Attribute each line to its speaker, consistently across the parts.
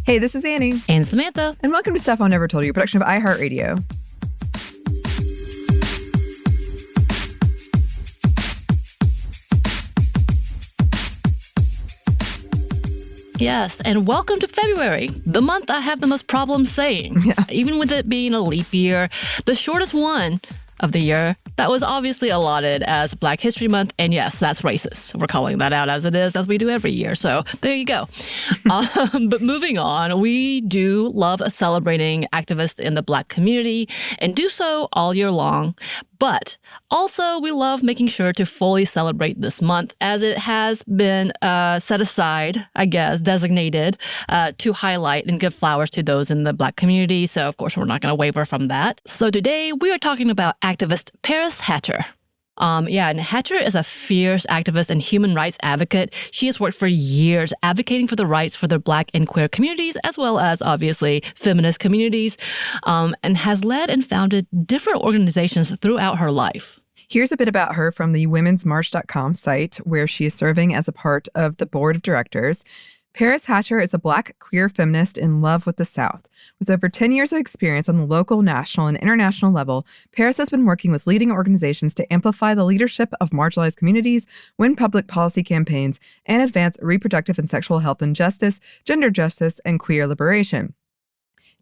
Speaker 1: Hey, this is Anney.
Speaker 2: And Samantha.
Speaker 1: And welcome to Stuff I Never Told You, a production of iHeartRadio.
Speaker 2: Yes, and welcome to February, the month I have the most problems saying.
Speaker 1: Yeah.
Speaker 2: Even with it being a leap year, the shortest one of the year that was obviously allotted as Black History Month. And yes, that's racist. We're calling that out as it is, as we do every year. So there you go. But moving on, we do love celebrating activists in the Black community and do so all year long. But also, we love making sure to fully celebrate this month as it has been set aside, designated to highlight and give flowers to those in the Black community. So, of course, we're not going to waver from that. So today, we are talking about activist Paris Hatcher. And Hatcher is a fierce activist and human rights advocate. She has worked for years advocating for the rights for the Black and queer communities, as well as, obviously, feminist communities, and has led and founded different organizations throughout her life.
Speaker 1: Here's a bit about her from the womensmarch.com site, where she is serving as a part of the board of directors. Paris Hatcher is a Black queer feminist in love with the South. With over 10 years of experience on the local, national, and international level, Paris has been working with leading organizations to amplify the leadership of marginalized communities, win public policy campaigns, and advance reproductive and sexual health and justice, gender justice, and queer liberation.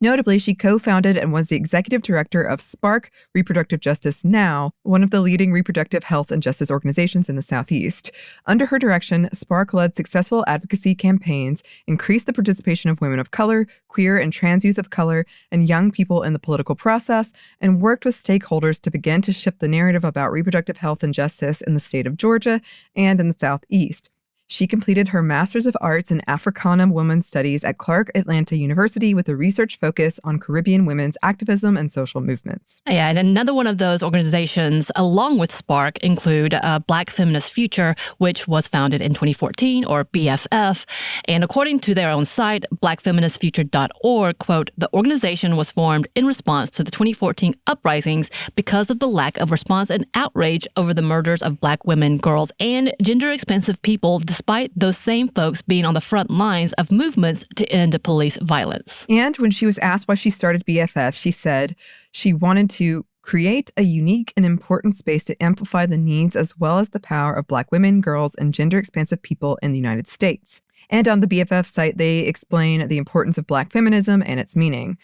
Speaker 1: Notably, she co-founded and was the executive director of Spark Reproductive Justice Now, one of the leading reproductive health and justice organizations in the Southeast. Under her direction, Spark led successful advocacy campaigns, increased the participation of women of color, queer and trans youth of color, and young people in the political process, and worked with stakeholders to begin to shift the narrative about reproductive health and justice in the state of Georgia and in the Southeast. She completed her Master's of Arts in Africana Women's Studies at Clark Atlanta University with a research focus on Caribbean women's activism and social movements.
Speaker 2: Yeah, and another one of those organizations, along with Spark, include Black Feminist Future, which was founded in 2014, or BFF. And according to their own site, blackfeministfuture.org, quote, the organization was formed in response to the 2014 uprisings because of the lack of response and outrage over the murders of Black women, girls, and gender-expensive people, despite those same folks being on the front lines of movements to end police violence.
Speaker 1: And when she was asked why she started BFF, she said she wanted to create a unique and important space to amplify the needs as well as the power of Black women, girls, and gender-expansive people in the United States. And on the BFF site, they explain the importance of Black feminism and its meaning.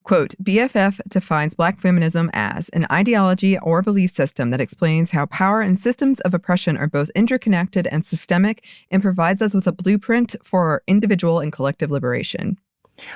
Speaker 1: Quote, BFF defines Black feminism as an ideology or belief system that explains how power and systems of oppression are both interconnected and systemic and provides us with a blueprint for our individual and collective liberation.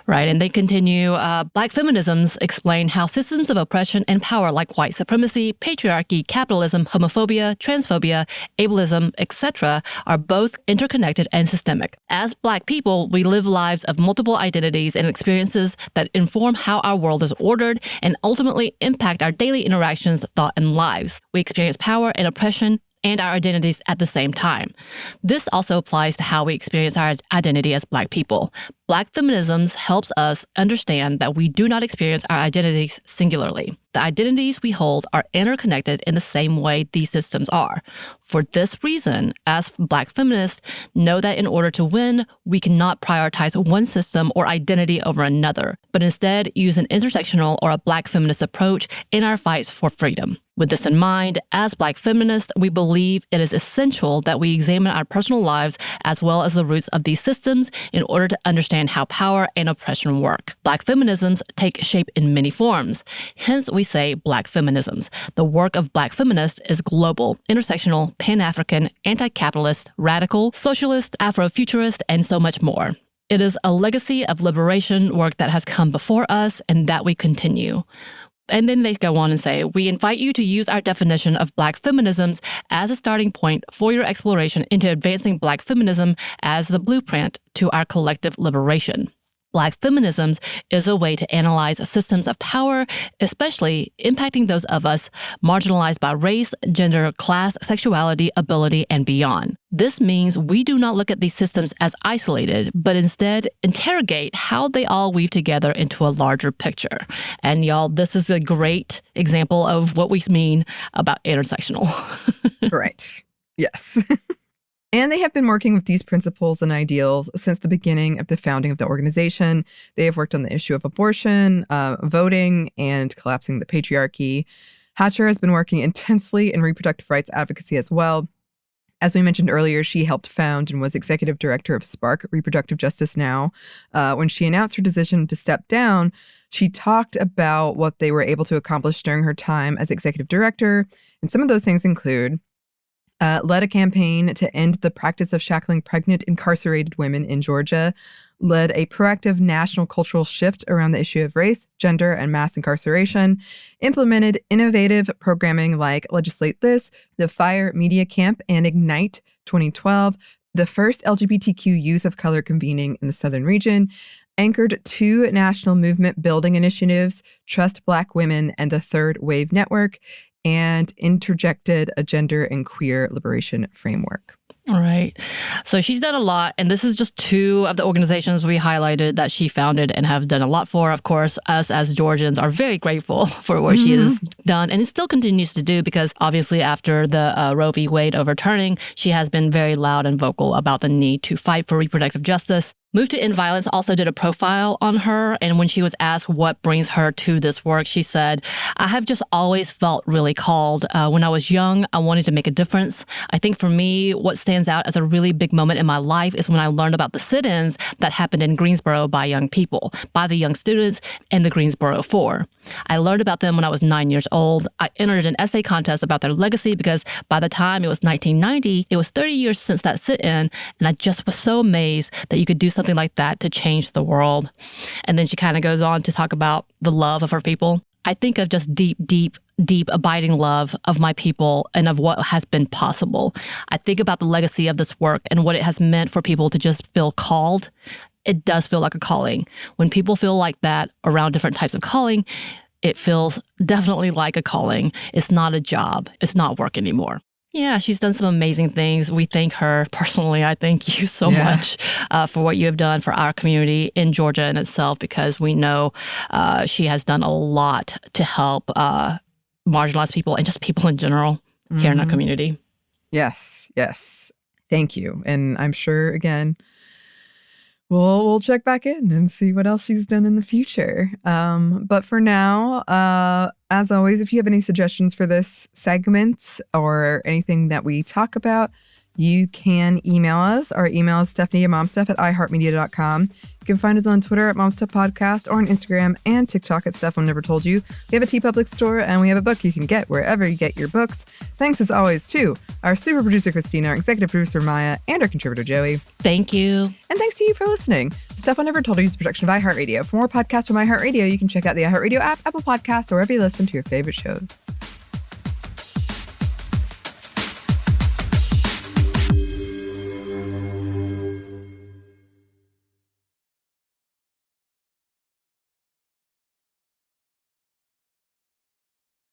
Speaker 2: Right, and they continue, Black feminisms explain how systems of oppression and power like white supremacy, patriarchy, capitalism, homophobia, transphobia, ableism, etc. are both interconnected and systemic. As Black people, we live lives of multiple identities and experiences that inform how our world is ordered and ultimately impact our daily interactions, thought, and lives. We experience power and oppression and our identities at the same time. This also applies to how we experience our identity as Black people. Black feminisms helps us understand that we do not experience our identities singularly. The identities we hold are interconnected in the same way these systems are. For this reason, as Black feminists, know that in order to win, we cannot prioritize one system or identity over another, but instead use an intersectional or a Black feminist approach in our fights for freedom. With this in mind, as Black feminists, we believe it is essential that we examine our personal lives as well as the roots of these systems in order to understand how power and oppression work. Black feminisms take shape in many forms. Hence, we say Black feminisms. The work of Black feminists is global, intersectional, Pan-African, anti-capitalist, radical, socialist, Afrofuturist, and so much more. It is a legacy of liberation work that has come before us and that we continue. And then they go on and say, we invite you to use our definition of Black feminisms as a starting point for your exploration into advancing Black feminism as the blueprint to our collective liberation. Black feminisms is a way to analyze systems of power, especially impacting those of us marginalized by race, gender, class, sexuality, ability, and beyond. This means we do not look at these systems as isolated, but instead interrogate how they all weave together into a larger picture. And y'all, this is a great example of what we mean about intersectional.
Speaker 1: Right. Yes. And they have been working with these principles and ideals since the beginning of the founding of the organization. They have worked on the issue of abortion, voting, and collapsing the patriarchy. Hatcher has been working intensely in reproductive rights advocacy as well. As we mentioned earlier, she helped found and was executive director of Spark Reproductive Justice Now. When she announced her decision to step down, she talked about what they were able to accomplish during her time as executive director. And some of those things include led a campaign to end the practice of shackling pregnant, incarcerated women in Georgia, led a proactive national cultural shift around the issue of race, gender, and mass incarceration, implemented innovative programming like Legislate This, the Fire Media Camp, and Ignite 2012, the first LGBTQ youth of color convening in the Southern region, anchored 2 national movement building initiatives, Trust Black Women and the Third Wave Network, and interjected a gender and queer liberation framework.
Speaker 2: All right. So she's done a lot, and this is just 2 of the organizations we highlighted that she founded and have done a lot for. Of course, us as Georgians are very grateful for what she has done, and it still continues to do because obviously after the Roe v. Wade overturning, she has been very loud and vocal about the need to fight for reproductive justice. Move to End Violence also did a profile on her, and when she was asked what brings her to this work, she said, "I have just always felt really called. When I was young, I wanted to make a difference. I think for me, what stands out as a really big moment in my life is when I learned about the sit-ins that happened in Greensboro by young people, by the young students in the Greensboro 4. I learned about them when I was 9 years old. I entered an essay contest about their legacy because by the time it was 1990, it was 30 years since that sit-in, and I just was so amazed that you could do something like that to change the world." And then she kind of goes on to talk about the love of her people. "I think of just deep, deep, deep, abiding love of my people and of what has been possible. I think about the legacy of this work and what it has meant for people to just feel called. It does feel like a calling. When people feel like that around different types of calling, it feels definitely like a calling. It's not a job. It's not work anymore." Yeah, she's done some amazing things. We thank her personally. I thank you so much for what you have done for our community in Georgia in itself, because we know she has done a lot to help marginalized people and just people in general here in our community.
Speaker 1: Yes, yes. Thank you. And I'm sure, again, we'll check back in and see what else she's done in the future. But for now, as always, if you have any suggestions for this segment or anything that we talk about, you can email us. Our email is stephanie@momstuff@iheartmedia.com. You can find us on Twitter @momstuffpodcast or on Instagram and TikTok @Steph Never Told You. We have a TeePublic store, and we have a book you can get wherever you get your books. Thanks as always to our super producer Christina, our executive producer Maya, and our contributor Joey.
Speaker 2: Thank you.
Speaker 1: And thanks to you for listening. Steph Never Told You is a production of iHeartRadio. For more podcasts from iHeartRadio, you can check out the iHeartRadio app, Apple Podcasts, or wherever you listen to your favorite shows.